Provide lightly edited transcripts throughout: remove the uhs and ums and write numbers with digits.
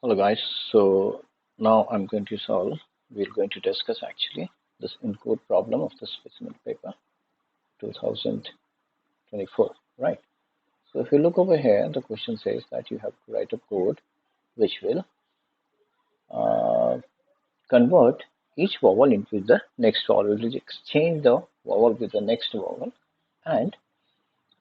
Hello guys, so now we're going to discuss actually this encode problem of the specimen paper 2024, right? So if you look over here, the question says that you have to write a code which will uh, convert each vowel into the next vowel. It will exchange the vowel with the next vowel, and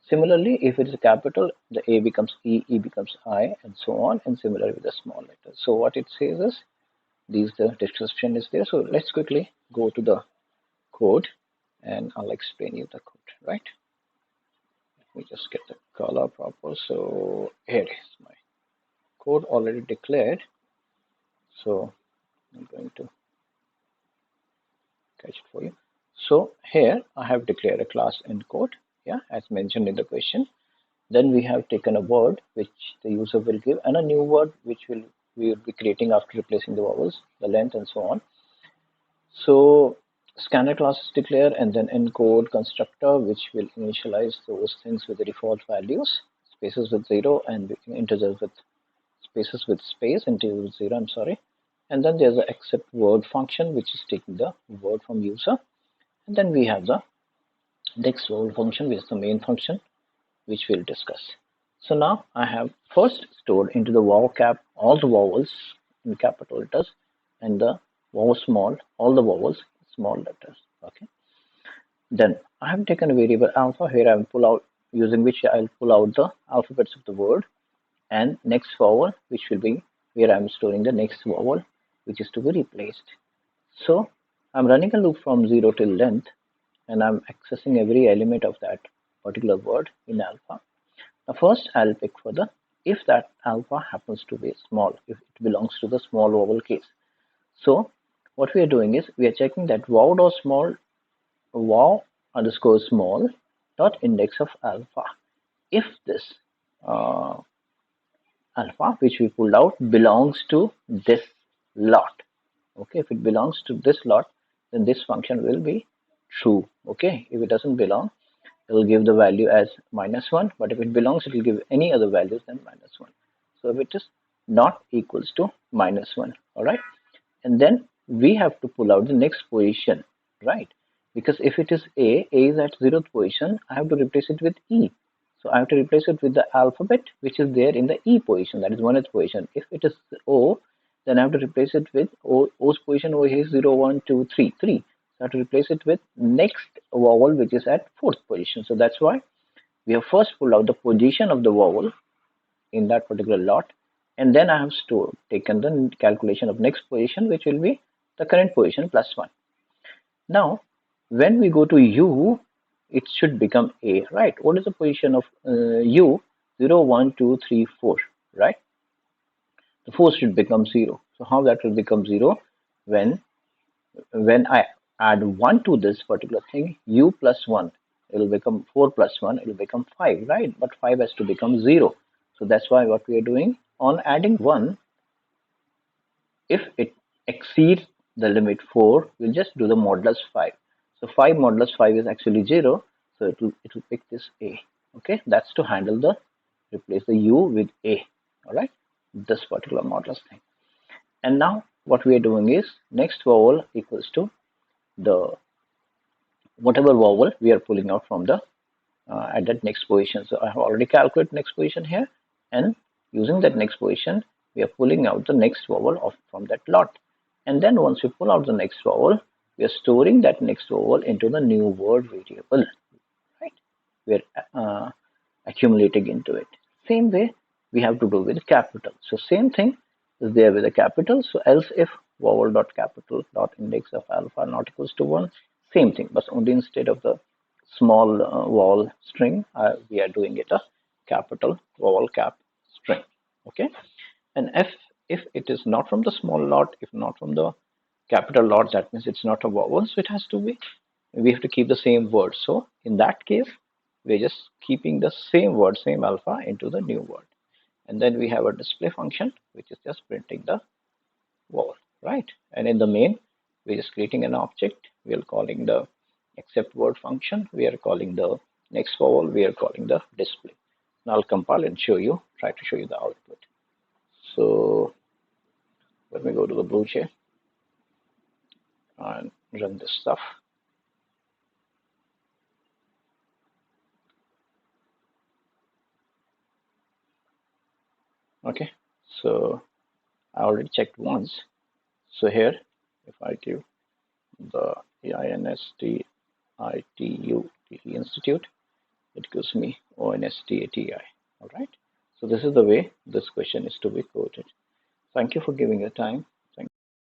similarly, if it is a capital, the A becomes E, E becomes I, and so on, and similarly with the small letters. So what it says is the description is there. So let's quickly go to the code and I'll explain you the code, right? Let me just get the color proper. So here is my code already declared. So I'm going to catch it for you. So here I have declared a class encode, yeah, as mentioned in the question. Then we have taken a word which the user will give and a new word which we will be creating after replacing the vowels, the length and so on. So scanner class is declared and then encode constructor which will initialize those things with the default values, spaces with 0 and integers with spaces with space, integers with 0, I'm sorry. And then there's the accept word function which is taking the word from user. And then we have the next vowel function which is the main function which we'll discuss. So now I have first stored into the vowel cap all the vowels in capital letters and the vowel small, all the vowels small letters. Okay. Then I have taken a variable alpha. Here I will pull out, using which I'll pull out the alphabets of the word and next vowel, which will be where I'm storing the next vowel, which is to be replaced. So I'm running a loop from 0 till length and I'm accessing every element of that particular word in alpha. Now first I'll pick for the if that alpha happens to be small, if it belongs to the small vowel case. So what we are doing is we are checking that wow underscore small dot index of alpha. If this uh, alpha which we pulled out belongs to this lot, okay, if it belongs to this lot, then this function will be true. Okay, if it doesn't belong, it will give the value as -1, but if it belongs, it will give any other values than -1. So if it is not equals to -1, all right, and then we have to pull out the next position, right? Because if it is A is at 0th position, I have to replace it with E. So I have to replace it with the alphabet which is there in the E position, that is 1th position. If it is O, then I have to replace it with O's position over here is 0, 1, 2, 3, 3. So I have to replace it with next vowel which is at 4th position. So that's why we have first pulled out the position of the vowel in that particular lot, and then I have taken the calculation of next position which will be the current position plus 1. Now when we go to U, it should become A, right? What is the position of U? 0, 1, 2, 3, 4, right? The 4 should become 0. So how that will become 0? When I add 1 to this particular thing, U plus 1, it will become 4 plus 1, it will become 5, right? But 5 has to become 0. So that's why what we are doing on adding 1, if it exceeds the limit 4, we'll just do the modulus 5. So 5 modulus 5 is actually 0. So it will pick this A. Okay, that's to handle the replace the U with A. All right, this particular modulus thing. And now what we are doing is next vowel equals to the whatever vowel we are pulling out from the at that next position. So I have already calculated next position here, and using that next position, we are pulling out the next vowel from that lot. And then once we pull out the next vowel, we are storing that next vowel into the new word variable, right? We are accumulating into it. Same way we have to do with capital. So same thing is there with a capital. So else if vowel dot capital dot index of alpha not equals to 1, same thing, but only instead of the small vowel string, we are doing it a capital vowel cap string. Okay, and if it is not from the small lot, if not from the capital lot, that means it's not a vowel, so it has to be, we have to keep the same word. So in that case, we're just keeping the same word, same alpha into the new word. And then we have a display function which is just printing the vowel, right? And in the main, we're just creating an object. We are calling the accept word function. We are calling the next vowel. We are calling the display. Now I'll compile and show you, try to show you the output. So Let me go to the blue chair and run this stuff. Okay, so I already checked once. So here, if I give the INSTITUTE Institute, it gives me ONSTATI. All right. So this is the way this question is to be quoted. Thank you for giving your time.